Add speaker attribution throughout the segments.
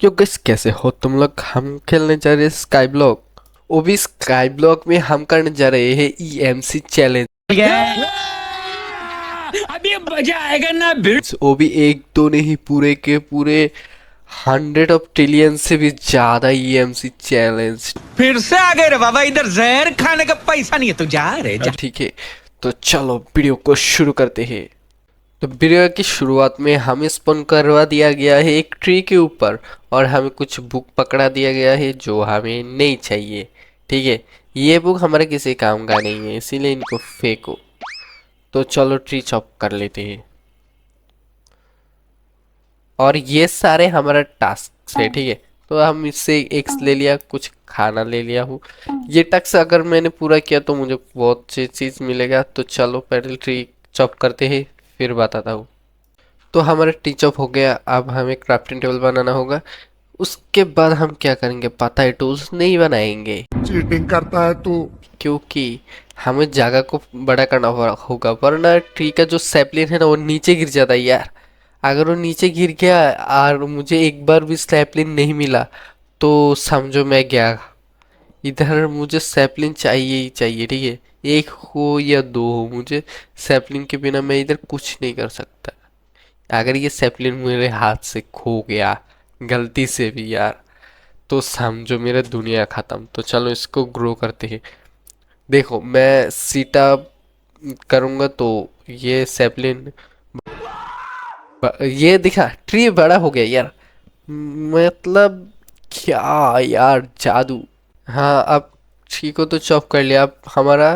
Speaker 1: क्यों गाइस, कैसे हो तुम लोग। हम खेलने जा रहे हैं स्काई ब्लॉक। वो भी स्काई ब्लॉक में हम करने जा रहे हैं ईएमसी चैलेंज।
Speaker 2: अभी मजा आएगा ना भिड़।
Speaker 1: वो भी एक दो नहीं, पूरे के पूरे 100 ऑफ ट्रिलियन से भी ज्यादा ईएमसी चैलेंज।
Speaker 2: फिर से आ गए रे बाबा, इधर जहर खाने का पैसा नहीं है, तू जा रे जा।
Speaker 1: ठीक है, तो चलो वीडियो को शुरू करते हैं। तो वीडियो की शुरुआत में हमें स्पॉन करवा दिया गया है एक ट्री के ऊपर, और हमें कुछ बुक पकड़ा दिया गया है जो हमें नहीं चाहिए। ठीक है, ये बुक हमारे किसी काम का नहीं है, इसीलिए इनको फेंको। तो चलो ट्री चॉप कर लेते हैं। और ये सारे हमारा टास्क है। ठीक है, तो हम इससे एक ले लिया, कुछ खाना ले लिया हूँ। ये टास्क अगर मैंने पूरा किया तो मुझे बहुत सी चीज़ मिलेगा। तो चलो पहले ट्री चॉप करते हैं, फिर बताता हूँ। तो हमारा टीच अप हो गया। अब हमें क्राफ्टिंग टेबल बनाना होगा। उसके बाद हम क्या करेंगे पता है, टूल्स नहीं बनाएंगे
Speaker 3: चीटिंग करता है तू।
Speaker 1: क्योंकि हमें जगह को बड़ा करना होगा, वरना ट्री का जो सैपलिन है ना वो नीचे गिर जाता है यार। अगर वो नीचे गिर गया और मुझे एक बार भी सैपलिन नहीं मिला तो समझो मैं गया। इधर मुझे सैपलिन चाहिए ही चाहिए। ठीक है, एक हो या दो हो, मुझे सैपलिन के बिना मैं इधर कुछ नहीं कर सकता। अगर ये सैपलिन मेरे हाथ से खो गया गलती से भी यार, तो समझो मेरा दुनिया खत्म। तो चलो इसको ग्रो करते हैं। देखो मैं सीटा करूँगा तो ये सैपलिन, ये दिखा ट्री बड़ा हो गया यार। मतलब क्या यार, जादू। हाँ, अब ट्री को तो चॉप कर लिया। अब हमारा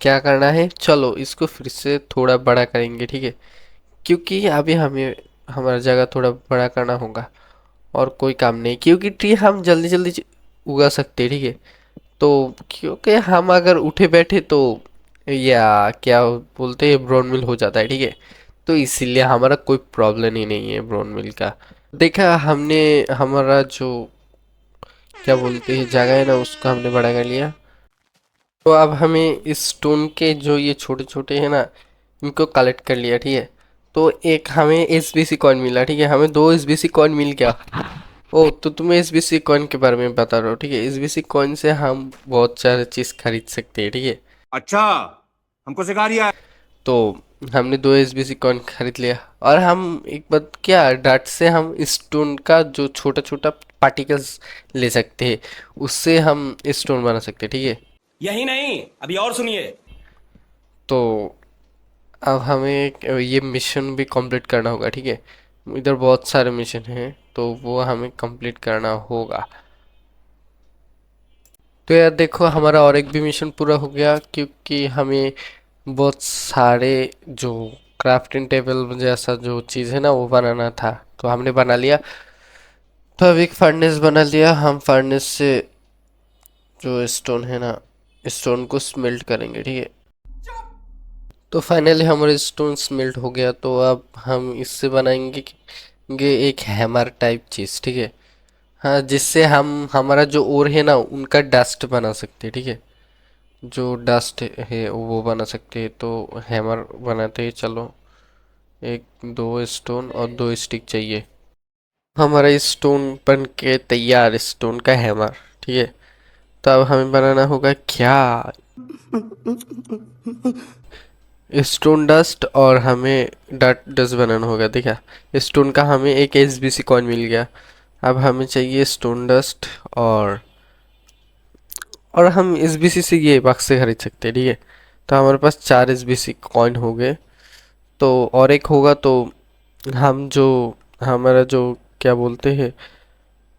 Speaker 1: क्या करना है, चलो इसको फिर से थोड़ा बड़ा करेंगे। ठीक है, क्योंकि अभी हमें हमारा जगह थोड़ा बड़ा करना होगा। और कोई काम नहीं, क्योंकि ट्री हम जल्दी जल्दी उगा सकते हैं। ठीक है, तो क्योंकि हम अगर उठे बैठे तो या क्या बोलते हैं ब्रोन मिल हो जाता है। ठीक है, तो इसीलिए हमारा कोई प्रॉब्लम ही नहीं है ब्रोन मिल का। देखा हमने, हमारा जो क्या बोलते हैं जगह है ना उसको हमने बड़ा कर लिया। तो अब हमें इस स्टोन के जो ये छोटे छोटे हैं ना इनको कलेक्ट कर लिया। ठीक है, तो एक हमें एसबीसी कॉइन मिला। ठीक है, हमें दो एसबीसी कॉइन मिल गया। ओ, तो तुम्हें एसबीसी कॉइन के बारे में बता रहा हूँ। ठीक है, एसबीसी कॉइन से हम बहुत सारे चीज़ खरीद सकते हैं। ठीक है,
Speaker 4: अच्छा, हमको सिखा रिया है।
Speaker 1: तो हमने दो एसबीसी कॉइन खरीद लिया। और हम एक बात क्या, डाट से हम स्टोन का जो छोटा छोटा पार्टिकल्स ले सकते हैं, उससे हम स्टोन बना सकते हैं। ठीक है,
Speaker 5: यही नहीं, अभी और सुनिए।
Speaker 1: तो अब हमें ये मिशन भी कंप्लीट करना होगा। ठीक है, इधर बहुत सारे मिशन हैं तो वो हमें कंप्लीट करना होगा। तो यार देखो हमारा और एक भी मिशन पूरा हो गया, क्योंकि हमें बहुत सारे जो क्राफ्टिंग टेबल जैसा जो चीज़ है ना वो बनाना था, तो हमने बना लिया। तो अब एक फर्नेस बना लिया हम। फर्नेस से जो स्टोन है ना, स्टोन को स्मेल्ट करेंगे। ठीक है, तो फाइनली हमारे स्टोन स्मेल्ट हो गया। तो अब हम इससे बनाएंगे एक हैमर टाइप चीज़। ठीक है, हाँ, जिससे हम हमारा जो और है ना उनका डस्ट बना सकते हैं। ठीक है, जो डस्ट है वो बना सकते हैं। तो हैमर बनाते हैं। चलो एक दो स्टोन और दो स्टिक चाहिए। हमारा स्टोन बन के तैयार, स्टोन का हैमर। ठीक है, तो अब हमें बनाना होगा क्या, स्टोन डस्ट, और हमें डस्ट बनाना होगा। देखा, स्टोन का हमें एक एसबीसी कॉइन मिल गया। अब हमें चाहिए स्टोन डस्ट, और हम एसबीसी से ये बक्स से खरीद सकते हैं। ठीक है, तो हमारे पास चार एसबीसी कॉइन हो गए। तो और एक होगा तो हम जो हमारा जो क्या बोलते हैं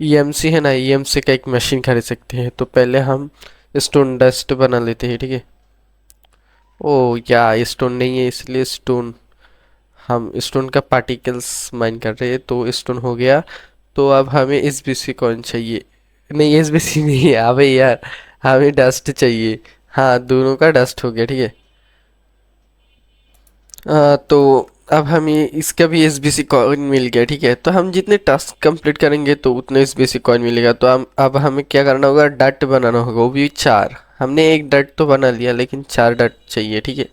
Speaker 1: ईएमसी है ना, ईएमसी का एक मशीन खरीद सकते हैं। तो पहले हम स्टोन डस्ट बना लेते हैं। ठीक है, ओ या स्टोन नहीं है इसलिए स्टोन, हम स्टोन का पार्टिकल्स माइन कर रहे हैं। तो स्टोन हो गया। तो अब हमें एसबीसी कॉइन चाहिए। नहीं, एसबीसी नहीं है, अबे यार हमें डस्ट चाहिए। हाँ, दोनों का डस्ट हो गया। ठीक है, तो अब हमें इसका भी एसबीसी कॉइन मिल गया। ठीक है, तो हम जितने टास्क कंप्लीट करेंगे तो उतने एसबीसी कॉइन मिलेगा। तो हम अब हमें क्या करना होगा, डट बनाना होगा, वो भी चार। हमने एक डट तो बना लिया लेकिन चार डट चाहिए। ठीक है,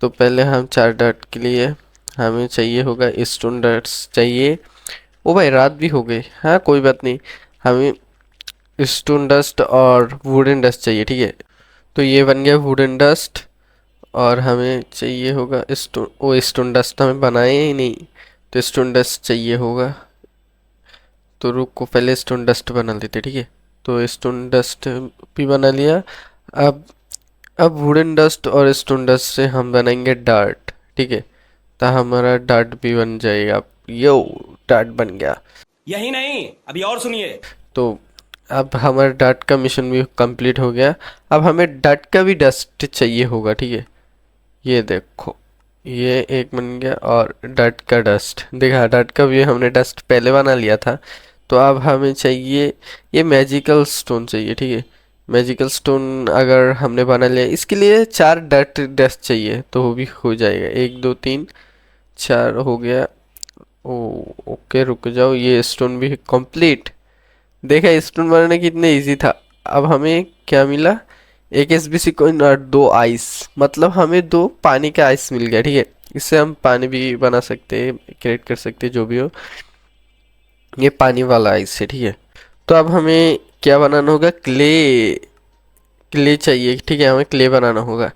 Speaker 1: तो पहले हम चार डट के लिए हमें चाहिए होगा स्टोन डट्स चाहिए ओ भाई रात भी हो गई। हाँ कोई बात नहीं, हमें स्टोन डस्ट और वुडन डस्ट चाहिए, ठीक है। तो ये बन गया वुडन डस्ट, और हमें चाहिए होगा स्टोन। ओ स्टोन डस्ट हमें बनाए ही नहीं, तो स्टोन डस्ट चाहिए होगा। तो रुको पहले स्टोन डस्ट बना लेते, ठीक है। तो स्टोन डस्ट भी बना लिया। अब अब वुडन डस्ट और स्टोन डस्ट से हम बनाएंगे डार्ट, ठीक है। तो हमारा डार्ट भी बन जाएगा। यो, डार्ट बन गया।
Speaker 5: यही नहीं, अभी और सुनिए।
Speaker 1: तो अब हमारा डार्ट का मिशन भी कंप्लीट हो गया। अब हमें डार्ट का भी डस्ट चाहिए होगा, ठीक है। ये देखो, ये एक बन गया, और डार्ट का डस्ट देखा, डार्ट का भी हमने डस्ट पहले बना लिया था। तो अब हमें चाहिए ये मैजिकल स्टोन चाहिए, ठीक है। मैजिकल स्टोन अगर हमने बना लिया, इसके लिए 4 डार्ट डस्ट चाहिए, तो वो भी हो जाएगा। 1 2 3 4 हो गया। ओ ओके, रुक जाओ, ये स्टोन भी कंप्लीट। देखा स्टोन बनाना कितने इजी था। अब हमें क्या मिला, एक एसबीसी कॉइन और 2 आइस, मतलब हमें 2 पानी का आइस मिल गया, ठीक है। इससे हम पानी भी बना सकते हैं, क्रिएट कर सकते हैं, जो भी हो। ये पानी वाला आइस है, ठीक है। तो अब हमें क्या बनाना होगा, क्ले। क्ले चाहिए, ठीक है, हमें क्ले बनाना होगा।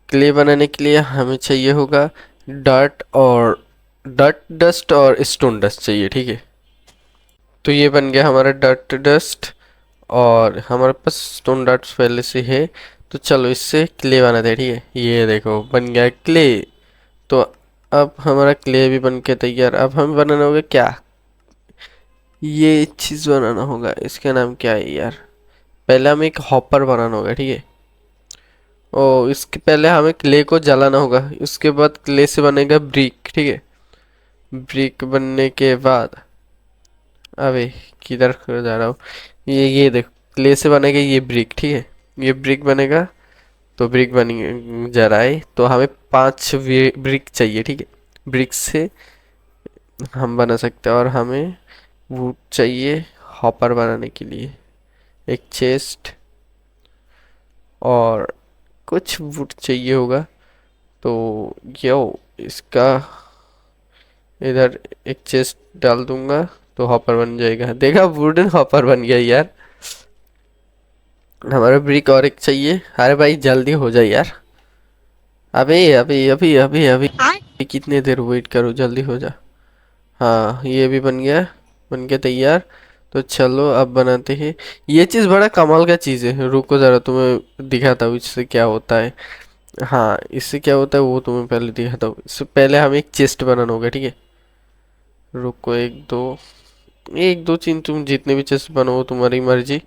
Speaker 1: क्ले बनाने के लिए हमें चाहिए होगा डर्ट और डर्ट डस्ट और स्टोन डस्ट चाहिए, ठीक है। तो ये बन गया हमारा डर्ट डस्ट, और हमारे पास स्टोन डस्ट पहले से है। तो चलो इससे क्ले बनाते हैं, ठीक है। ये देखो बन गया क्ले। तो अब हमारा क्ले भी बन के तैयार। अब हमें बनाना होगा क्या, ये चीज़ बनाना होगा। इसका नाम क्या है यार, पहले हमें एक हॉपर बनाना होगा, ठीक है। ओ इसके पहले हमें क्ले को जलाना होगा, उसके बाद क्ले से बनेगा ब्रिक, ठीक है। ब्रिक बनने के बाद, अबे किधर जा रहा हूँ, ये देखो क्ले से बनेगा ये ब्रिक, ठीक है। ये ब्रिक बनेगा, तो ब्रिक बन जा रहा है। तो हमें 5 ब्रिक चाहिए, ठीक है। ब्रिक से हम बना सकते हैं, और हमें वुड चाहिए हॉपर बनाने के लिए, एक चेस्ट, और कुछ वुड चाहिए होगा। तो यो इसका इधर एक चेस्ट डाल दूंगा, तो हॉपर बन जाएगा। देखा, वुडन हॉपर बन गया यार। हमारा ब्रिक और एक चाहिए। अरे भाई जल्दी हो जाए यार। अबे अभी अभी अभी अभी कितने देर वेट करो, जल्दी हो जा। हाँ ये भी बन गया, बन गया तैयार। तो चलो अब बनाते हैं। ये चीज़ बड़ा कमाल का चीज़ है, रुको ज़रा तुम्हें दिखाता हूँ इससे क्या होता है। हाँ इससे क्या होता है वो तुम्हें पहले दिखाता हूँ। इससे पहले हमें एक चेस्ट बनाना होगा, ठीक है। रुको, एक दो चीज, तुम जितने भी चेस्ट बनाओ तुम्हारी मर्जी,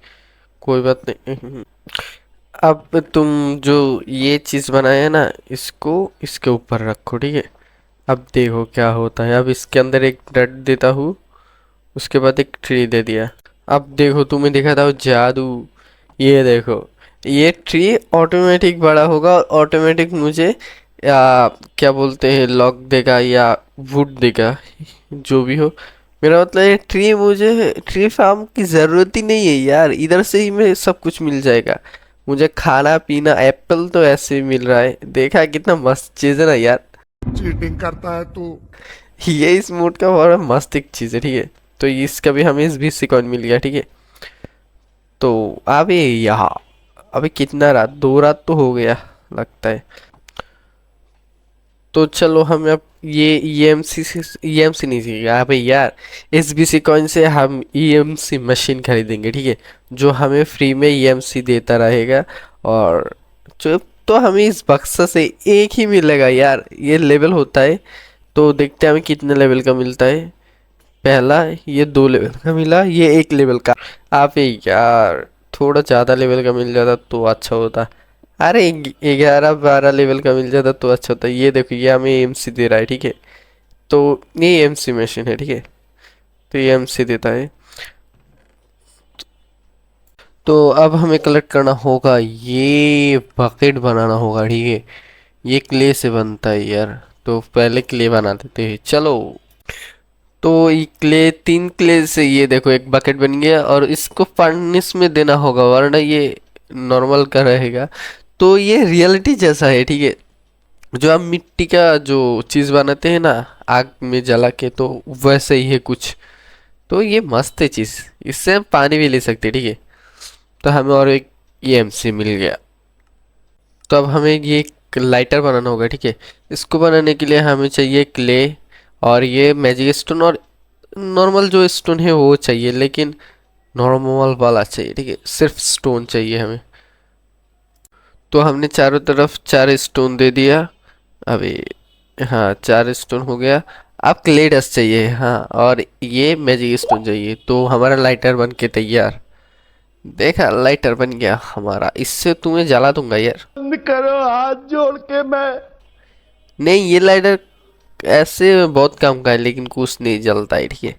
Speaker 1: कोई बात नहीं। अब तुम जो ये चीज़ बनाया है ना, इसको इसके ऊपर रखो, ठीक है। अब देखो क्या होता है। अब इसके अंदर एक डट देता हूँ, उसके बाद एक ट्री दे दिया। अब देखो तुम्हें दिखाता हूँ जादू। ये देखो, ये ट्री ऑटोमेटिक बड़ा होगा, और ऑटोमेटिक मुझे क्या बोलते हैं लॉक देगा या वुड देगा, जो भी हो। मेरा मतलब ये ट्री, मुझे ट्री फार्म की ज़रूरत ही नहीं है यार, इधर से ही मैं सब कुछ मिल जाएगा। मुझे खाना पीना एप्पल तो ऐसे ही मिल रहा है। देखा कितना मस्त चीज़ है ना यार।
Speaker 3: चीटिंग करता है तू।
Speaker 1: ये इस मोड का बड़ा मस्त एक चीज़ है, ठीक है। तो इसका भी हमें इस 20 सेकंड मिल गया, ठीक है। तो अबे यहाँ, अबे कितना रात, 2 रात तो हो गया लगता है। तो चलो हम अब ये ईएमसी से, ईएमसी नहीं सीखेगा अबे यार, एसबीसी कॉइन से हम ईएमसी मशीन खरीदेंगे, ठीक है। जो हमें फ्री में ईएमसी देता रहेगा। और जो तो हमें इस बक्सा से एक ही मिलेगा यार, ये लेवल होता है। तो देखते हैं हमें कितने लेवल का मिलता है। पहला ये 2 लेवल का मिला, ये 1 लेवल का। आप यार थोड़ा ज़्यादा लेवल का मिल जाता तो अच्छा होता। अरे 11 12 लेवल का मिल जाता तो अच्छा होता। ये देखो, ये हमें एमसी दे रहा है, ठीक है। तो ये एमसी मशीन है, ठीक है। तो ये एमसी देता है। तो अब हमें कलेक्ट करना होगा, ये बकेट बनाना होगा, ठीक है। ये क्ले से बनता है यार, तो पहले क्ले बना देते हैं चलो। तो ये क्ले, 3 क्ले से ये देखो एक बकेट बन गया, और इसको फर्नेस में देना होगा, वरना ये नॉर्मल का रहेगा। तो ये रियलिटी जैसा है, ठीक है। जो हम मिट्टी का जो चीज़ बनाते हैं ना, आग में जला के, तो वैसे ही है कुछ। तो ये मस्त है चीज़, इससे हम पानी भी ले सकते हैं, ठीक है। तो हमें और एक EMC मिल गया। तो अब हमें ये एक लाइटर बनाना होगा, ठीक है। इसको बनाने के लिए हमें चाहिए क्ले और ये मैजिक स्टोन, और नॉर्मल जो स्टोन है वो चाहिए, लेकिन नॉर्मल वाला चाहिए, ठीक है। सिर्फ स्टोन चाहिए हमें। तो हमने चारों तरफ 4 स्टोन दे दिया। अबे हाँ, 4 स्टोन हो गया। अब क्ले डस्ट चाहिए, हाँ, और ये मैजिक स्टोन चाहिए। तो हमारा लाइटर बन के तैयार। देखा, लाइटर बन गया हमारा। इससे तुम्हें जला दूंगा यार।
Speaker 3: बंद करो हाथ जोड़ के मैं।
Speaker 1: नहीं, ये लाइटर ऐसे बहुत काम का है, लेकिन कुछ नहीं जलता है, ठीक है।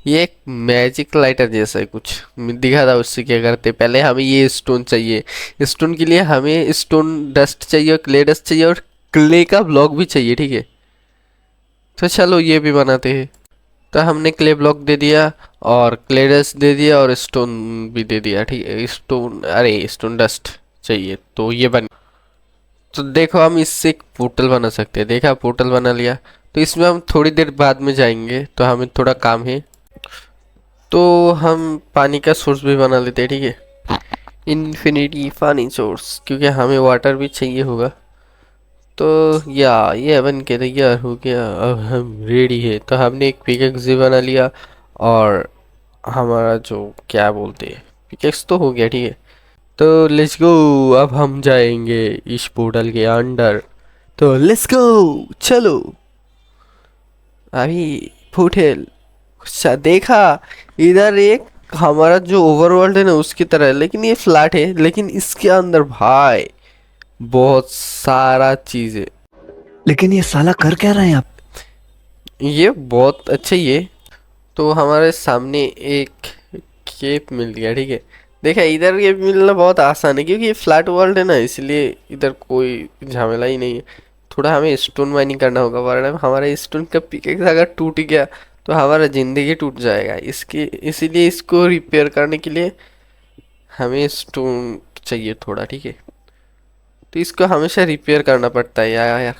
Speaker 1: ये एक मैजिक लाइटर जैसा है कुछ, मैं दिखा था उससे क्या करते। पहले हमें ये स्टोन चाहिए। स्टोन के लिए हमें स्टोन डस्ट चाहिए और क्ले डस्ट चाहिए और क्ले का ब्लॉक भी चाहिए, ठीक है। तो चलो ये भी बनाते हैं। तो हमने क्ले ब्लॉक दे दिया और क्ले डस्ट दे दिया और स्टोन भी दे दिया, ठीक है। स्टोन, अरे स्टोन डस्ट चाहिए, तो ये बन। तो देखो, हम इससे एक पोर्टल बना सकते हैं। देखा, पोर्टल बना लिया। तो इसमें हम थोड़ी देर बाद में जाएंगे, तो हमें थोड़ा काम है। तो हम पानी का सोर्स भी बना लेते हैं, ठीक है। इन्फिनिटी पानी सोर्स, क्योंकि हमें वाटर भी चाहिए होगा। तो या ये बन के तैयार हो गया। अब हम रेडी है। तो हमने एक पिकेक्स भी बना लिया और हमारा जो क्या बोलते हैं, पिकेक्स तो हो गया, ठीक है। तो लेट्स गो, अब हम जाएंगे इस पोर्टल के अंदर। तो लेट्स गो, चलो। अभी पोर्टल देखा, इधर एक हमारा जो ओवरवर्ल्ड है ना उसकी तरह है, लेकिन ये फ्लैट है। लेकिन इसके अंदर भाई बहुत सारा चीज है।
Speaker 2: लेकिन ये साला कर क्या रहे हैं आप?
Speaker 1: ये बहुत अच्छा ही है। तो हमारे सामने एक केप मिल गया, ठीक है। देखा, इधर ये मिलना बहुत आसान है, क्योंकि ये फ्लैट वर्ल्ड है ना, इसलिए इधर कोई झमेला ही नहीं है। थोड़ा हमें स्टोन माइनिंग करना होगा, वरना हमारा स्टोन का पिकेक्स अगर टूट गया तो हमारा ज़िंदगी टूट जाएगा। इसकी इसीलिए इसको रिपेयर करने के लिए हमें स्टोन चाहिए थोड़ा, ठीक है। तो इसको हमेशा रिपेयर करना पड़ता है यार।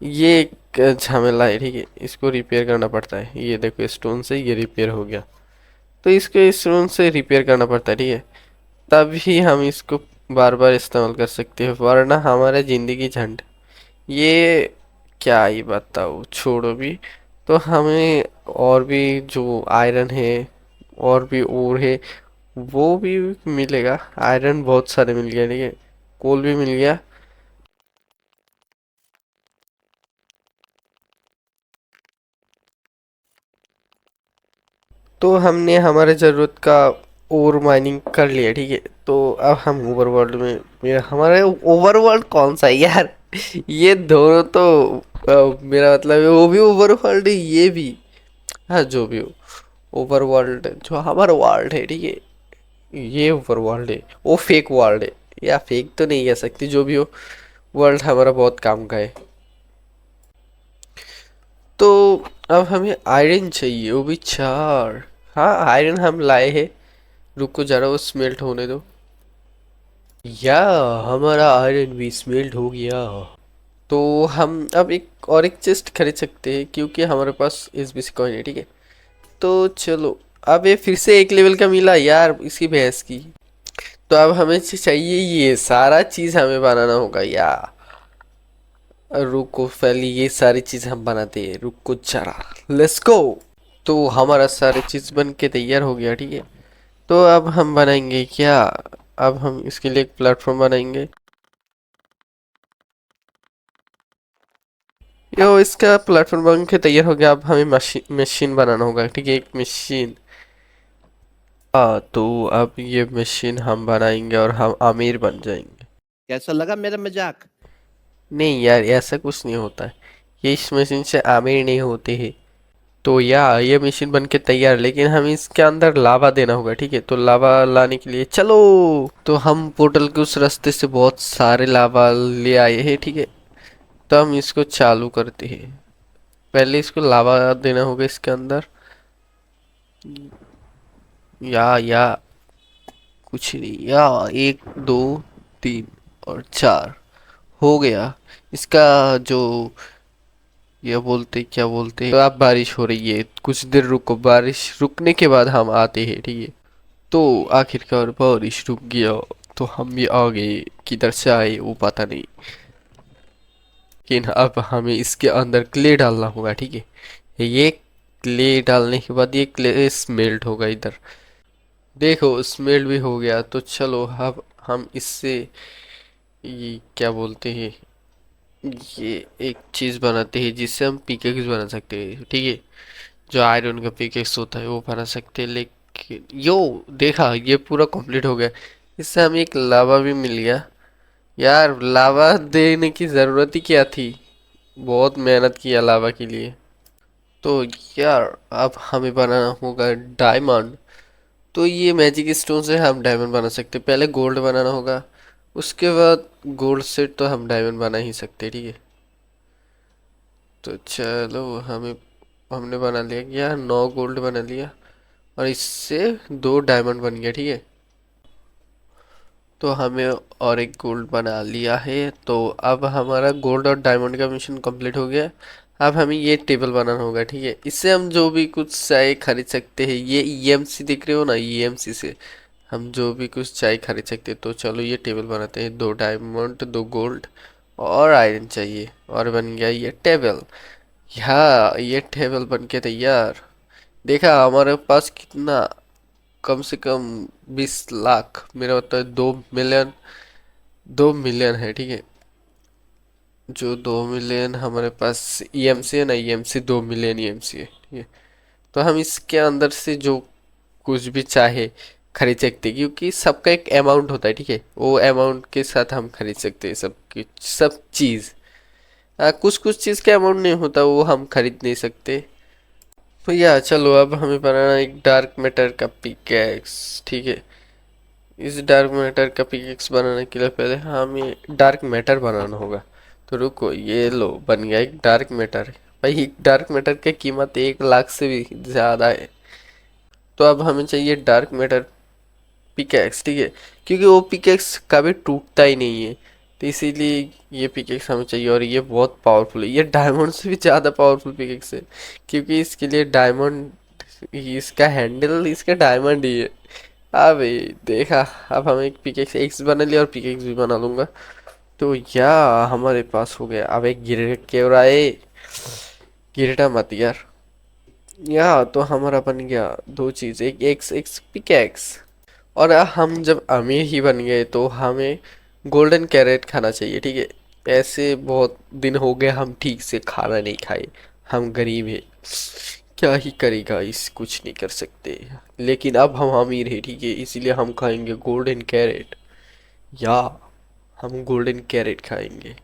Speaker 1: ये एक झमेला है, ठीक है। इसको रिपेयर करना पड़ता है। ये देखो, स्टोन से ये रिपेयर हो गया। तो इसको स्टोन से रिपेयर करना पड़ता है, ठीक है। तभी हम इसको बार बार इस्तेमाल कर सकते हैं, वरना हमारा ज़िंदगी झंड। ये क्या ही बताओ, छोड़ो भी। तो हमें और भी जो आयरन है और भी और है वो भी मिलेगा। आयरन बहुत सारे मिल गया, ठीक है। कोल भी मिल गया। तो हमने हमारे ज़रूरत का और माइनिंग कर लिया, ठीक है। तो अब हम ओवरवर्ल्ड में, मेरा हमारे ओवरवर्ल्ड कौन सा है यार? ये दोनों तो मेरा मतलब है वो भी ओवरवर्ल्ड है, ये भी। हाँ, जो भी हो, ओवरवर्ल्ड जो हमारा वर्ल्ड है, ठीक है। ये ओवरवर्ल्ड है, वो फेक वर्ल्ड है। या फेक तो नहीं कह सकती, जो भी हो, वर्ल्ड हमारा बहुत काम का है। तो अब हमें आयरन चाहिए, वो भी 4। हाँ, आयरन हम लाए हैं। रुको जरा, वो स्मेल्ट होने दो। या हमारा आयरन भी स्मेल्ट हो गया। तो हम अब एक और एक चेस्ट खरीद सकते हैं, क्योंकि हमारे पास SBC कॉइन है, ठीक है। तो चलो, अब ये फिर से एक लेवल का मिला यार, इसकी भैंस की। तो अब हमें चाहिए, ये सारा चीज़ हमें बनाना होगा यार। रुको, पहले ये सारी चीज़ हम बनाते हैं, रुको जरा, लेट्स गो। तो हमारा सारी चीज़ बन के तैयार हो गया, ठीक है। तो अब हम बनाएंगे क्या? अब हम इसके लिए एक प्लेटफॉर्म बनाएंगे। यो, इसका प्लेटफॉर्म बन के तैयार हो गया। अब हमें मशीन मशीन बनाना होगा, ठीक है, एक मशीन। तो अब ये मशीन हम बनाएंगे और हम अमीर बन जाएंगे।
Speaker 2: कैसा लगा मेरा मजाक?
Speaker 1: नहीं यार, ऐसा कुछ नहीं होता है। ये इस मशीन से अमीर नहीं होते हैं। तो या ये मशीन बन के तैयार, लेकिन हमें इसके अंदर लावा देना होगा, ठीक है। तो लावा लाने के लिए चलो। तो हम पोर्टल के उस रास्ते से बहुत सारे लावा ले आए हैं, ठीक है। तो हम इसको चालू करते हैं। पहले इसको लावा देना होगा इसके अंदर। या कुछ नहीं, या 1 2 3 और 4 हो गया। इसका जो ये बोलते क्या बोलते, तो अब बारिश हो रही है, कुछ देर रुको, बारिश रुकने के बाद हम आते हैं, ठीक है। तो आखिरकार बारिश रुक गया, तो हम भी आ गए, किधर से आए वो पता नहीं। लेकिन अब हमें इसके अंदर क्ले डालना होगा, ठीक है। ये क्ले डालने के बाद ये क्ले स्मेल्ट होगा इधर, देखो स्मेल्ट भी हो गया। तो चलो अब हम इससे ये क्या बोलते हैं, ये एक चीज़ बनाते हैं जिससे हम पिकेक्स बना सकते हैं, ठीक है। जो आयरन का पिकेक्स होता है वो बना सकते हैं। लेकिन यो देखा, ये पूरा कंप्लीट हो गया, इससे हमें एक लावा भी मिल गया। यार लावा देने की ज़रूरत ही क्या थी, बहुत मेहनत किया लावा के लिए। तो यार अब हमें बनाना होगा डायमंड। तो ये मैजिक स्टोन से हम डायमंड बना सकते हैं, पहले गोल्ड बनाना होगा, उसके बाद गोल्ड से तो हम डायमंड बना ही सकते हैं, ठीक है। तो चलो हमें हमने बना लिया, क्या 9 गोल्ड बना लिया, और इससे 2 डायमंड बन गया, ठीक है। तो हमें और एक गोल्ड बना लिया है, तो अब हमारा गोल्ड और डायमंड का मिशन कंप्लीट हो गया। अब हमें ये टेबल बनाना होगा, ठीक है। इससे हम जो भी कुछ चाय खरीद सकते हैं, ये ईएमसी दिख रहे हो ना, ईएमसी से हम जो भी कुछ चाय खरीद सकते हैं। तो चलो ये टेबल बनाते हैं, 2 डायमंड 2 गोल्ड और आयरन चाहिए, और बन गया ये टेबल। हाँ ये टेबल बन के तैयार। देखा हमारे पास कितना, कम से कम 20 लाख, मेरा मतलब है 2 मिलियन, 2 मिलियन है, ठीक है। जो 2 मिलियन हमारे पास ईएमसी है ना, ईएमसी 2 मिलियन ईएमसी है, ठीक है। तो हम इसके अंदर से जो कुछ भी चाहे खरीद सकते हैं, क्योंकि सबका एक अमाउंट होता है, ठीक है। वो अमाउंट के साथ हम खरीद सकते हैं सब की सब चीज़। कुछ कुछ चीज़ का अमाउंट नहीं होता, वो हम खरीद नहीं सकते। तो या चलो अब हमें बनाना एक डार्क मैटर का पिकेक्स, ठीक है। इस डार्क मैटर का पिकेक्स बनाने के लिए पहले हमें डार्क मैटर बनाना होगा। तो रुको, ये लो बन गया एक डार्क मैटर। भाई एक डार्क मैटर की कीमत 1 लाख से भी ज़्यादा है। तो अब हमें चाहिए डार्क मैटर पिकेक्स, ठीक है, क्योंकि वो पिकेक्स कभी टूटता ही नहीं है। तो इसीलिए ये पिकेक्स हमें चाहिए, और ये बहुत पावरफुल है, ये डायमंड से भी ज़्यादा पावरफुल पिकेक्स है, क्योंकि इसके लिए डायमंड, इसका हैंडल इसका डायमंड ही है। हाँ भाई देखा, अब हम एक पिकेक्स एक्स बना लिया और पिकेक्स भी बना लूंगा। तो या हमारे पास हो गया। अब एक गिर के रहा है, गिरटा मत यार। या तो हमारा बन गया 2 चीज़, एक एक्स एक्स पिकेक्स। और हम जब अमीर ही बन गए तो हमें गोल्डन कैरेट खाना चाहिए, ठीक है। ऐसे बहुत दिन हो गए हम ठीक से खाना नहीं खाए, हम गरीब हैं, क्या ही करेगा, इस कुछ नहीं कर सकते। लेकिन अब हम अमीर हैं, ठीक है, इसीलिए हम खाएंगे गोल्डन कैरेट, या हम गोल्डन कैरेट खाएंगे।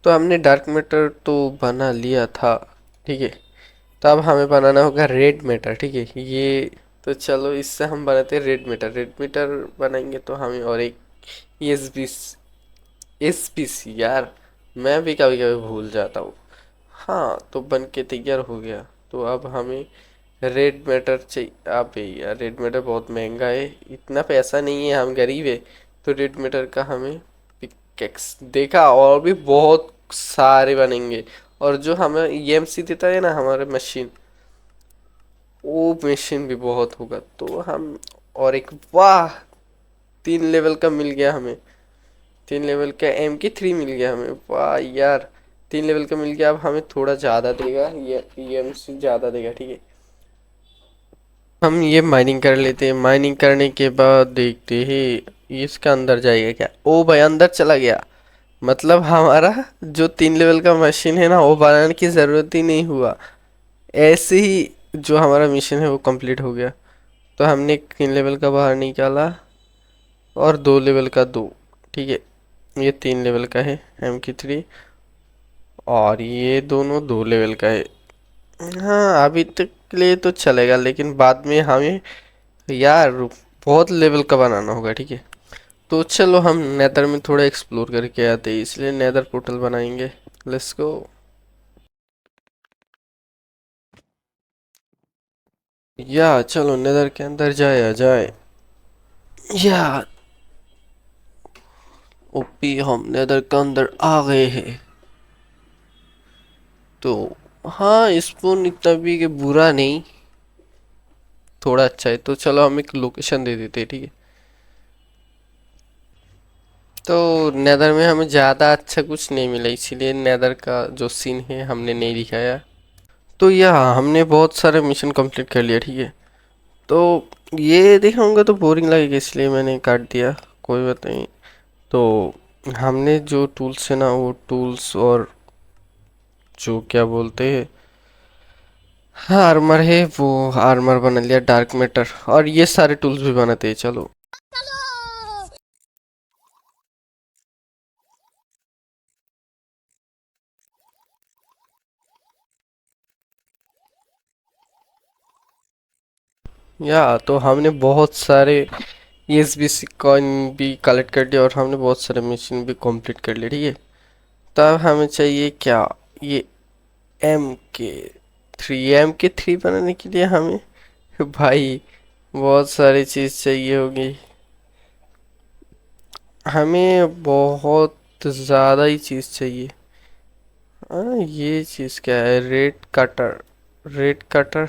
Speaker 1: तो हमने डार्क मैटर तो बना लिया था, ठीक है। तो अब हमें बनाना होगा रेड मैटर, ठीक है। ये तो चलो इससे हम बनाते हैं रेड मैटर। रेड मैटर बनाएंगे तो हमें और एक एस बी सी यार, मैं भी कभी कभी भूल जाता हूँ। हाँ तो बन के तैयार हो गया। तो अब हमें रेड मैटर चाहिए। अब यार रेड मैटर बहुत महंगा है, इतना पैसा नहीं है, हम गरीब है। तो रेड मैटर का हमें पिकेक्स देखा, और भी बहुत सारे बनेंगे। और जो हमें ईएमसी देता है ना हमारे मशीन, वो मशीन भी बहुत होगा। तो हम और एक, वाह 3 लेवल का मिल गया हमें, 3 लेवल का MK3 मिल गया हमें, वाह यार 3 लेवल का मिल गया। अब हमें थोड़ा ज़्यादा देगा, ये ईएमसी ज़्यादा देगा, ठीक है। हम ये माइनिंग कर लेते हैं, माइनिंग करने के बाद देखते हैं ये इसका अंदर जाएगा क्या। ओ भाई अंदर चला गया, मतलब हमारा जो 3 लेवल का मशीन है ना वो बनाने की ज़रूरत ही नहीं हुआ, ऐसे ही जो हमारा मिशन है वो कंप्लीट हो गया। तो हमने 3 लेवल का बाहर निकाला, और 2 लेवल का 2, ठीक है। ये 3 लेवल का है MK3, और ये दोनों 2 लेवल का है। हाँ अभी तक के लिए तो चलेगा, लेकिन बाद में हमें यार बहुत लेवल का बनाना होगा, ठीक है। तो चलो हम नेदर में थोड़ा एक्सप्लोर करके आते हैं, इसलिए नेदर पोर्टल बनाएंगे। Let's go. या चलो नेदर के अंदर जाया जाए। या ओपी हम नेदर के अंदर आ गए हैं। तो हाँ, स्पून इतना भी कि बुरा नहीं, थोड़ा अच्छा है। तो चलो हम एक लोकेशन दे देते हैं, ठीक है। तो नेदर में हमें ज़्यादा अच्छा कुछ नहीं मिला, इसीलिए नेदर का जो सीन है हमने नहीं दिखाया। तो यह हमने बहुत सारे मिशन कंप्लीट कर लिया, ठीक है। तो ये दिखाऊंगा तो बोरिंग लगेगा, इसलिए मैंने काट दिया, कोई बात नहीं। तो हमने जो टूल्स है ना, वो टूल्स और जो क्या बोलते हैं, हाँ आर्मर है, वो आर्मर बना लिया, डार्क मैटर, और ये सारे टूल्स भी बनाते हैं। चलो या तो हमने बहुत सारे ESBC कॉइन भी कलेक्ट कर लिया और हमने बहुत सारे मिशन भी कंप्लीट कर लिए, ठीक है। तब हमें चाहिए क्या, ये MK3 बनाने के लिए हमें भाई बहुत सारी चीज़ चाहिए होगी, हमें बहुत ज़्यादा ही चीज़ चाहिए। ये चीज़ क्या है, रेड कटर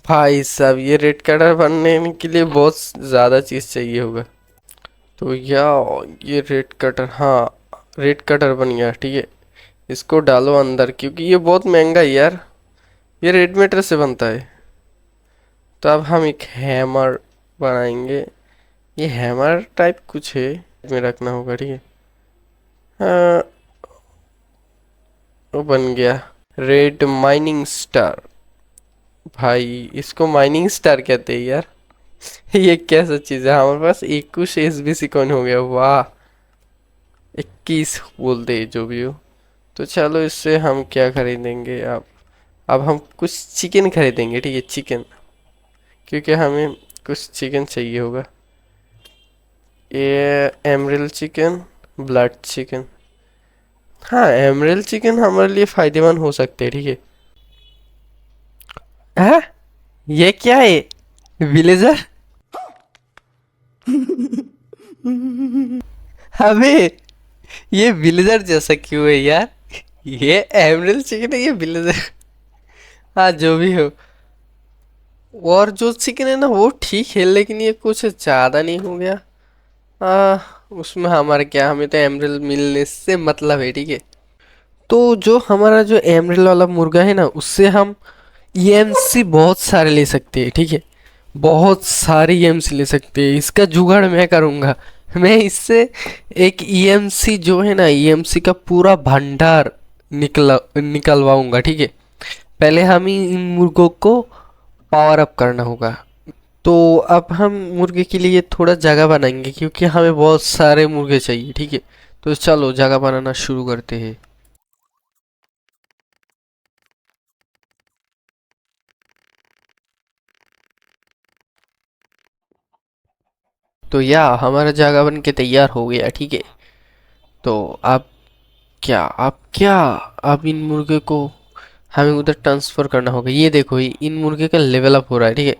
Speaker 1: भाई साहब, ये रेड कटर बनने के लिए बहुत ज़्यादा चीज़ चाहिए होगा। तो ये रेड कटर, हाँ रेड कटर बन गया, ठीक है। इसको डालो अंदर, क्योंकि ये बहुत महंगा है यार, ये रेड मेटर से बनता है। तो अब हम एक हैमर बनाएंगे, ये हैमर टाइप कुछ है, में रखना होगा, ठीक है। हाँ, वो बन गया रेड माइनिंग स्टार। भाई इसको माइनिंग स्टार कहते हैं यार। ये कैसा चीज़ है, हमारे पास 21 SBC कॉइन हो गया, वाह। 21 बोलते हैं जो भी हो। तो चलो इससे हम क्या खरीदेंगे, अब हम कुछ चिकन खरीदेंगे, ठीक है, चिकन, क्योंकि हमें कुछ चिकन चाहिए होगा। ये एमरल चिकन, ब्लड चिकन, हाँ एमरल चिकन हमारे लिए फायदेमंद हो सकते हैं, ठीक है। हाँ, ये क्या है, विलेजर? अबे ये विलेजर जैसा क्यों है यार, ये एमरल चिकन है, ये विलेजर। हाँ जो भी हो, और जो चिकन है ना वो ठीक है, लेकिन ये कुछ ज़्यादा नहीं हो गया। आ, उसमें हमारा क्या, हमें तो एमरल मिलने से मतलब है, ठीक है। तो जो हमारा जो एमरल वाला मुर्गा है ना, उससे हम EMC बहुत सारे ले सकते हैं, ठीक है। बहुत सारे EMC ले सकते हैं, इसका जुगाड़ मैं करूँगा। मैं इससे एक EMC जो है ना, EMC का पूरा भंडार निकलवाऊंगा, ठीक है। पहले हम ही इन मुर्गों को पावर अप करना होगा। तो अब हम मुर्गे के लिए थोड़ा जगह बनाएंगे, क्योंकि हमें बहुत सारे मुर्गे चाहिए, ठीक है। तो चलो जगह बनाना शुरू करते हैं। तो हमारा जगह बन के तैयार हो गया, ठीक है। तो अब इन मुर्गे को हमें उधर ट्रांसफर करना होगा। ये देखो, इन मुर्गे का लेवल अप हो रहा है, ठीक है।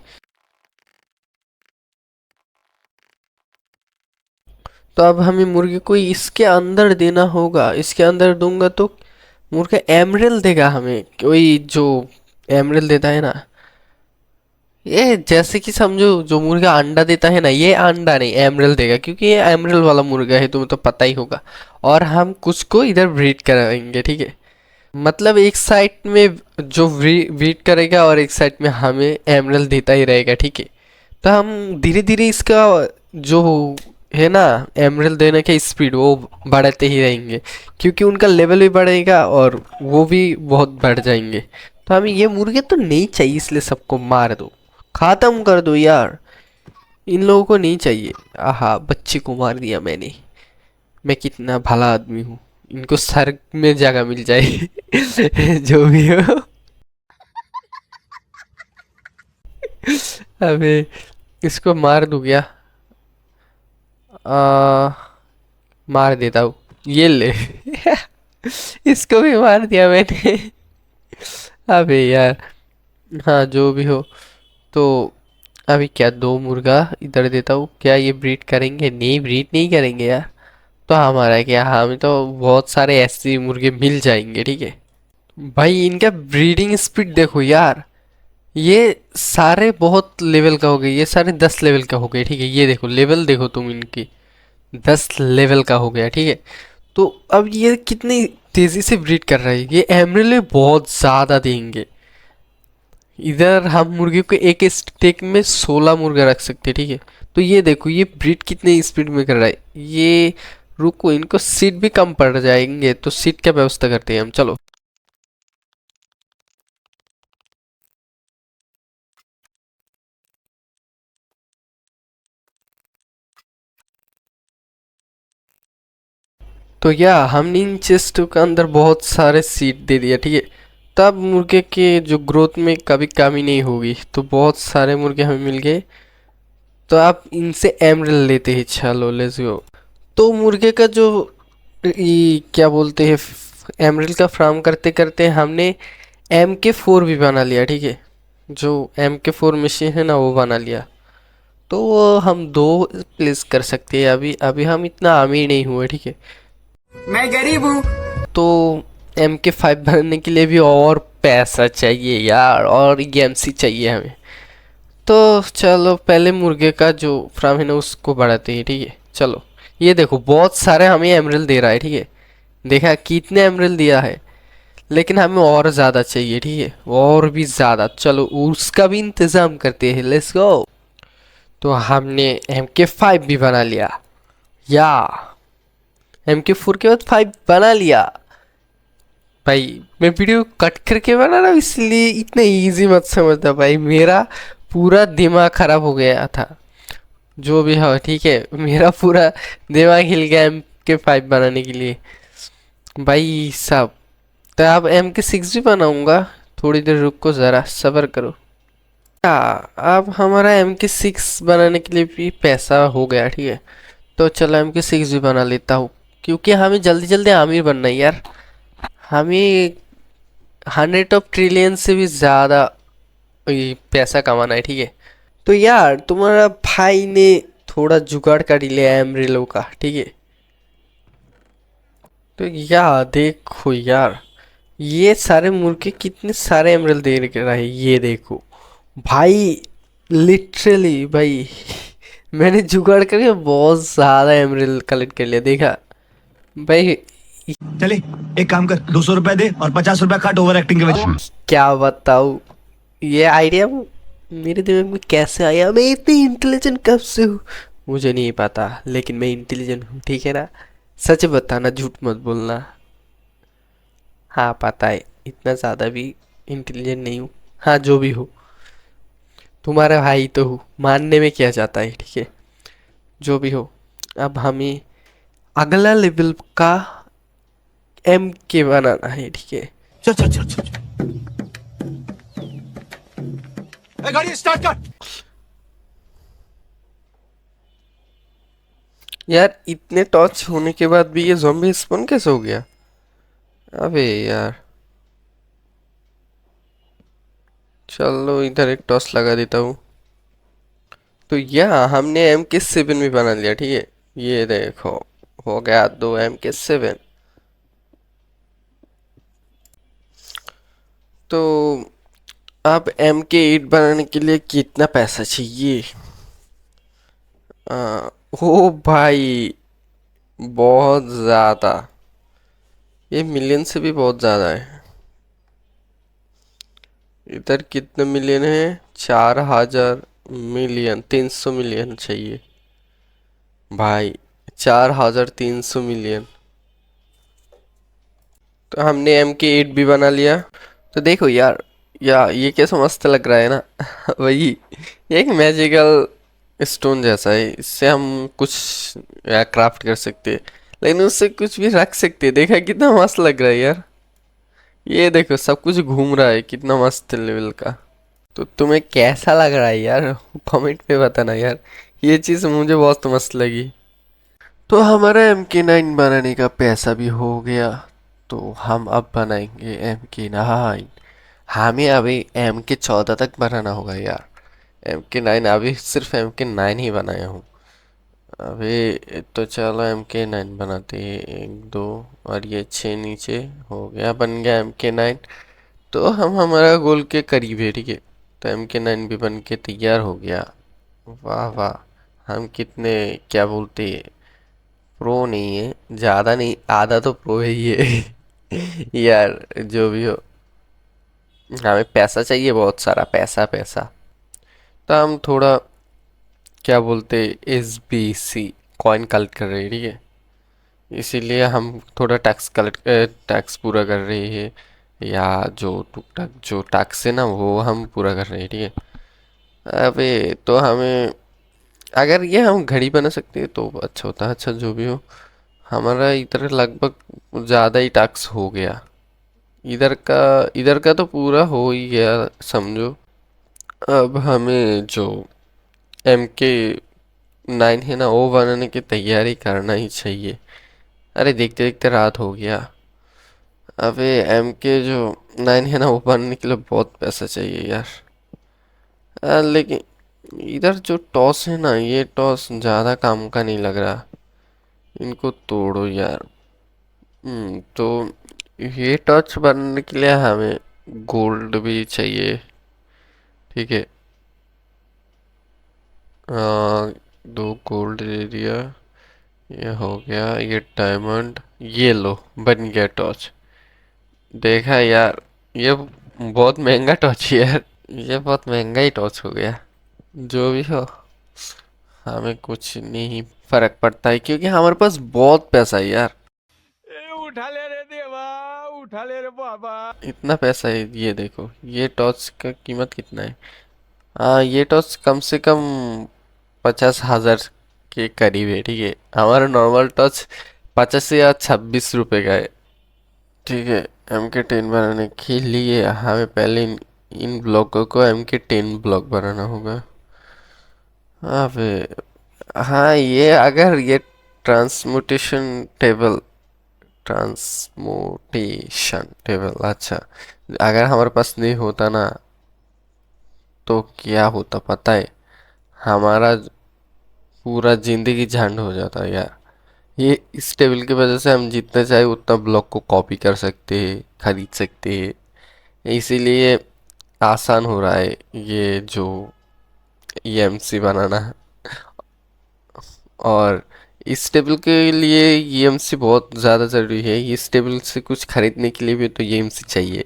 Speaker 1: तो अब हमें मुर्गे को इसके अंदर देना होगा, इसके अंदर दूंगा तो मुर्गा एमरल देगा हमें, कोई जो एमरल देता है ना, ये जैसे कि समझो जो मुर्गा अंडा देता है ना, ये अंडा नहीं एमरल देगा, क्योंकि ये एमरल वाला मुर्गा है, तुम्हें तो पता ही होगा। और हम कुछ को इधर ब्रीड कराएंगे, ठीक है। मतलब एक साइड में जो ब्रीड करेगा और एक साइड में हमें एमरल देता ही रहेगा, ठीक है। तो हम धीरे धीरे इसका जो है ना, एमरल देने का स्पीड वो बढ़ाते ही रहेंगे, क्योंकि उनका लेवल भी बढ़ेगा और वो भी बहुत बढ़ जाएंगे। तो हमें ये मुर्गे तो नहीं चाहिए, इसलिए सबको मार दो, खत्म कर दो यार, इन लोगों को नहीं चाहिए। आहा, बच्चे को मार दिया मैंने, मैं कितना भला आदमी हूँ, इनको सर में जगह मिल जाए। जो भी हो, अबे इसको मार दूँ क्या, आ, मार देता हूँ, ये ले। इसको भी मार दिया मैंने। अबे यार, हाँ जो भी हो। तो अभी क्या, दो मुर्गा इधर देता हूँ, क्या ये ब्रीड करेंगे? नहीं, ब्रीड नहीं करेंगे यार। तो हमारा क्या, हमें तो बहुत सारे ऐसे मुर्गे मिल जाएंगे, ठीक है। भाई इनका ब्रीडिंग स्पीड देखो यार, ये सारे बहुत लेवल का हो गए, ये सारे 10 लेवल का हो गए, ठीक है। ये देखो लेवल देखो तुम इनकी, 10 लेवल का हो गया, ठीक है। तो अब ये कितनी तेजी से ब्रीड कर रहा है, ये एमरल्ड बहुत ज़्यादा देंगे। इधर हम मुर्गे को एक स्टेक में 16 मुर्गा रख सकते हैं, ठीक है। तो ये देखो ये ब्रीड कितने स्पीड में कर रहा है ये। रुको, इनको सीट भी कम पड़ जाएंगे, तो सीट का व्यवस्था करते हैं हम, चलो। तो या हमने इन चेस्ट के अंदर बहुत सारे सीट दे दिया, ठीक है। तब मुर्गे के जो ग्रोथ में कभी कमी नहीं होगी, तो बहुत सारे मुर्गे हमें मिल गए। तो आप इनसे एमरल्ड लेते हैं, चलो लेट्स गो। तो मुर्गे का जो ये क्या बोलते हैं, एमरल्ड का फार्म करते करते हमने MK4 भी बना लिया, ठीक है। जो MK4 मशीन है ना, वो बना लिया। तो वो हम 2 प्लेस कर सकते हैं। अभी अभी हम इतना अमीर नहीं हुए, ठीक है।
Speaker 2: मैं गरीब हूँ।
Speaker 1: तो MK5 बनने के लिए भी और पैसा चाहिए यार, और EMC चाहिए हमें। तो चलो पहले मुर्गे का जो फार्म है ना, उसको बढ़ाते हैं, ठीक है। चलो ये देखो बहुत सारे हमें एमरल्ड दे रहा है, ठीक है। देखा कितने एमरल्ड दिया है, लेकिन हमें और ज़्यादा चाहिए, ठीक है, और भी ज़्यादा। चलो उसका भी इंतज़ाम करते हैं, लेट्स गो। तो हमने MK5 भी बना लिया, या MK4 के बाद 5 बना लिया। भाई मैं वीडियो कट करके बना रहा हूँ, इसलिए इतना इजी मत समझता भाई, मेरा पूरा दिमाग खराब हो गया था। जो भी हो ठीक है, मेरा पूरा दिमाग हिल गया MK5 बनाने के लिए भाई साहब। तो अब MK6 भी बनाऊंगा, थोड़ी देर रुको, ज़रा सब्र करो। अब हमारा MK6 बनाने के लिए भी पैसा हो गया, ठीक है। तो चलो MK6 भी बना लेता हूँ, क्योंकि हमें जल्दी जल्दी आमिर बनना है यार। हमें 100 ऑफ ट्रिलियन से भी ज़्यादा ये पैसा कमाना है, ठीक है। तो यार तुम्हारा भाई ने थोड़ा जुगाड़ कर लिया एमरेलो का, ठीक है। तो यार देखो यार, ये सारे मुर्गे कितने सारे एमरल दे रहा है, ये देखो भाई, लिटरली भाई मैंने जुगाड़ करके बहुत ज़्यादा एमरल कलेक्ट कर लिया, देखा भाई।
Speaker 6: चले एक काम कर, 200 रुपए दे और 50 रुपए काट ओवर एक्टिंग के वजह।
Speaker 1: क्या बताऊँ, ये आइडिया मेरे दिमाग में कैसे आया, मैं इतनी इंटेलिजेंट कब से हूँ मुझे नहीं पता, लेकिन मैं इंटेलिजेंट हूँ, ठीक है ना। सच बताना, झूठ मत बोलना। हाँ पता है, इतना ज़्यादा भी इंटेलिजेंट नहीं हूँ। हाँ जो भी हो, तुम्हारा भाई तो हूँ, मानने में क्या जाता है, ठीक है। जो भी हो, अब हमें अगला लेवल का MK बनाना है, ठीक है।
Speaker 6: चल चल चल चल गाड़ी स्टार्ट कर।
Speaker 1: यार इतने टॉर्च होने के बाद भी ये ज़ॉम्बी स्पॉन कैसे हो गया, अबे यार। चलो इधर एक टॉर्च लगा देता हूँ। तो यहाँ हमने MK7 भी बना लिया, ठीक है। ये देखो हो गया 2 MK7। तो अब MK8 बनाने के लिए कितना पैसा चाहिए, ओ भाई बहुत ज़्यादा, ये मिलियन से भी बहुत ज़्यादा है। इधर कितने मिलियन है, 4000 मिलियन, 300 मिलियन चाहिए भाई, 4300 मिलियन। तो हमने MK8 भी बना लिया। तो देखो यार, ये कैसा मस्त लग रहा है ना वही, ये एक मैजिकल स्टोन जैसा है, इससे हम कुछ क्राफ्ट कर सकते हैं, लेकिन उससे कुछ भी रख सकते हैं। देखा कितना मस्त लग रहा है यार, ये देखो सब कुछ घूम रहा है, कितना मस्त लेवल का। तो तुम्हें कैसा लग रहा है यार, कमेंट पे बताना यार, ये चीज़ मुझे बहुत मस्त लगी। तो हमारा MK9 बनाने का पैसा भी हो गया, तो हम अब बनाएंगे MK9। हमें अभी MK14 तक बनाना होगा यार, MK9 अभी सिर्फ MK9 ही बनाया हूँ। अबे तो चलो MK9 बनाते हैं, 1 2 और ये 6 नीचे हो गया, बन गया MK9। तो हम हमारा गोल के करीब है, ठीक है। तो MK9 भी बन के तैयार हो गया। वाह वाह, हम कितने क्या बोलते हैं, प्रो नहीं है, ज़्यादा नहीं, आधा तो प्रो है ही है। यार जो भी हो, हमें पैसा चाहिए, बहुत सारा पैसा पैसा। तो हम थोड़ा क्या बोलते, SBC कॉइन कलेक्ट कर रहे हैं, ठीक है। इसीलिए हम थोड़ा टैक्स पूरा कर रहे हैं, या जो टुक टाक जो टैक्स है ना वो हम पूरा कर रहे हैं, ठीक है। अबे तो हमें, अगर ये हम घड़ी बना सकते हैं तो अच्छा होता है। अच्छा जो भी हो, हमारा इधर लगभग ज़्यादा ही टैक्स हो गया। इधर का तो पूरा हो ही गया समझो। अब हमें जो MK9 है ना वो बनाने की तैयारी करना ही चाहिए। अरे देखते देखते रात हो गया। अबे MK9 है ना वो बनने के लिए बहुत पैसा चाहिए यार। लेकिन इधर जो टॉस है ना, ये टॉस ज़्यादा काम का नहीं लग रहा, इनको तोड़ो यार। तो ये टॉर्च बनने के लिए हमें गोल्ड भी चाहिए, ठीक है। 2 गोल्ड दे दिया, ये हो गया, ये डायमंड, ये लो, बन गया टॉर्च। देखा यार, ये बहुत महंगा टॉर्च है यार, ये बहुत महंगा ही टॉर्च हो गया। जो भी हो, हमें कुछ नहीं फर्क पड़ता है क्योंकि हमारे पास बहुत पैसा है यार।
Speaker 3: उठा ले रे देवा, उठा ले रे बाबा।
Speaker 1: इतना पैसा है, ये देखो ये टॉर्च का कीमत कितना है। हाँ ये टॉर्च कम से कम 50,000 के करीब है, ठीक है। हमारा नॉर्मल टॉर्च 25 या 26 रुपए का है, ठीक है। MK10 बनाने के लिए हमें पहले इन ब्लॉकों को MK10 ब्लॉक बनाना होगा। हाँ फिर, हाँ ये अगर ये ट्रांसमुटेशन टेबल ट्रांसमुटेशन टेबल, अच्छा, अगर हमारे पास नहीं होता ना तो क्या होता पता है, हमारा पूरा जिंदगी झंड हो जाता है यार। ये इस टेबल की वजह से हम जितना चाहे उतना ब्लॉक को कॉपी कर सकते हैं, खरीद सकते हैं, इसीलिए आसान हो रहा है ये जो EMC बनाना। और इस टेबल के लिए EMC बहुत ज़्यादा ज़रूरी है, इस टेबल से कुछ खरीदने के लिए भी तो EMC चाहिए।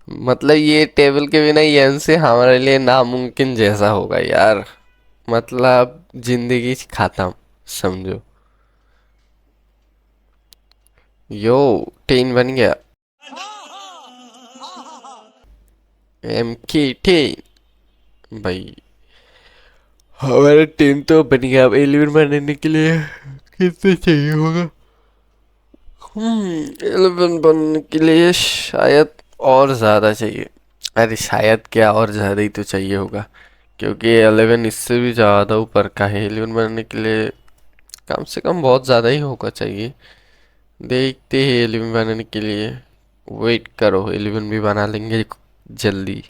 Speaker 1: मतलब ये टेबल के बिना EMC हमारे लिए नामुमकिन जैसा होगा यार, मतलब जिंदगी खत्म समझो। यो 10 बन गया, MK10 भाई, हमारा 10 तो बन गया। अब 11 बनाने के लिए कितना चाहिए होगा। 11 बनने के लिए शायद और ज़्यादा चाहिए। अरे शायद क्या, और ज़्यादा ही तो चाहिए होगा, क्योंकि 11 इससे भी ज़्यादा ऊपर का है। 11 बनने के लिए कम से कम बहुत ज़्यादा ही होगा चाहिए। देखते हैं 11 बनाने के लिए, वेट करो 11 भी बना लेंगे जल्दी।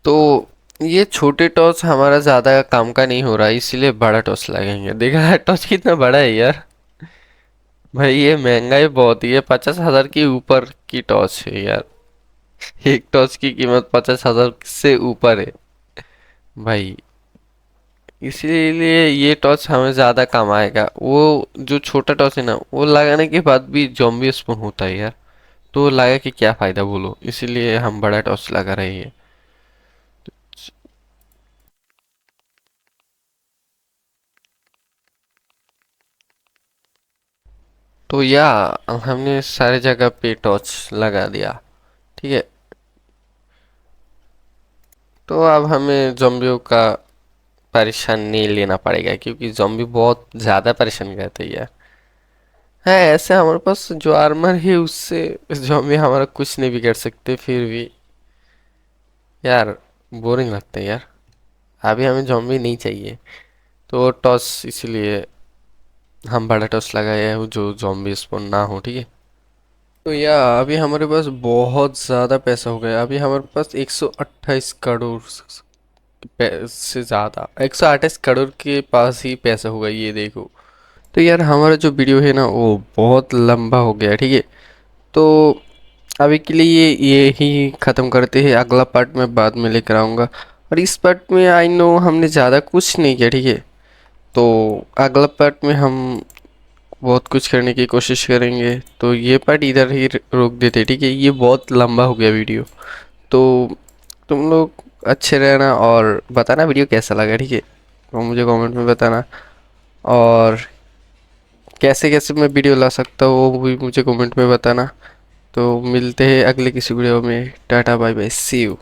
Speaker 1: तो ये छोटे टॉर्च हमारा ज़्यादा काम का नहीं हो रहा है, इसीलिए बड़ा टॉर्च लगेंगे। देखा टॉर्च कितना बड़ा है यार। भाई ये महंगाई बहुत ही है, 50,000 के ऊपर की टॉर्च है यार। एक टॉर्च की कीमत 50,000 से ऊपर है भाई। इसीलिए ये टॉर्च हमें ज़्यादा काम आएगा। वो जो छोटा टॉर्च है ना वो लगाने के बाद भी जॉम्बी स्पॉन होता है यार, तो लगा कि क्या फ़ायदा बोलो, इसीलिए हम बड़ा टॉर्च लगा रहे हैं। तो या हमने सारे जगह पे टॉर्च लगा दिया, ठीक है। तो अब हमें जॉम्बियों का परेशान नहीं लेना पड़ेगा, क्योंकि जॉम्बी बहुत ज़्यादा परेशान करते हैं यार। है ऐसे हमारे पास जो आर्मर है उससे जॉम्बी हमारा कुछ नहीं बिगाड़ सकते, फिर भी यार बोरिंग लगता है यार। अभी हमें जॉम्बी नहीं चाहिए, तो टॉस इसीलिए हम बड़ा टॉस लगाए हैं जो जॉम्बी स्पॉन ना हो, ठीक है। तो या अभी हमारे पास बहुत ज़्यादा पैसा हो गया। अभी हमारे पास 128 करोड़ से ज़्यादा, 128 करोड़ के पास ही पैसा होगा, ये देखो। तो यार हमारा जो वीडियो है ना वो बहुत लंबा हो गया, ठीक है। तो अभी के लिए ये ही ख़त्म करते हैं, अगला पार्ट मैं बाद में लेकर आऊँगा। और इस पार्ट में आई नो हमने ज़्यादा कुछ नहीं किया, ठीक है। तो अगला पार्ट में हम बहुत कुछ करने की कोशिश करेंगे। तो ये पार्ट इधर ही रोक देते, ठीक है। ये बहुत लंबा हो गया वीडियो। तो तुम लोग अच्छे रहना और बताना वीडियो कैसा लगा, ठीक है। तो मुझे कमेंट में बताना, और कैसे कैसे मैं वीडियो ला सकता हूँ वो भी मुझे कमेंट में बताना। तो मिलते हैं अगले किसी वीडियो में। Tata bye bye, see you.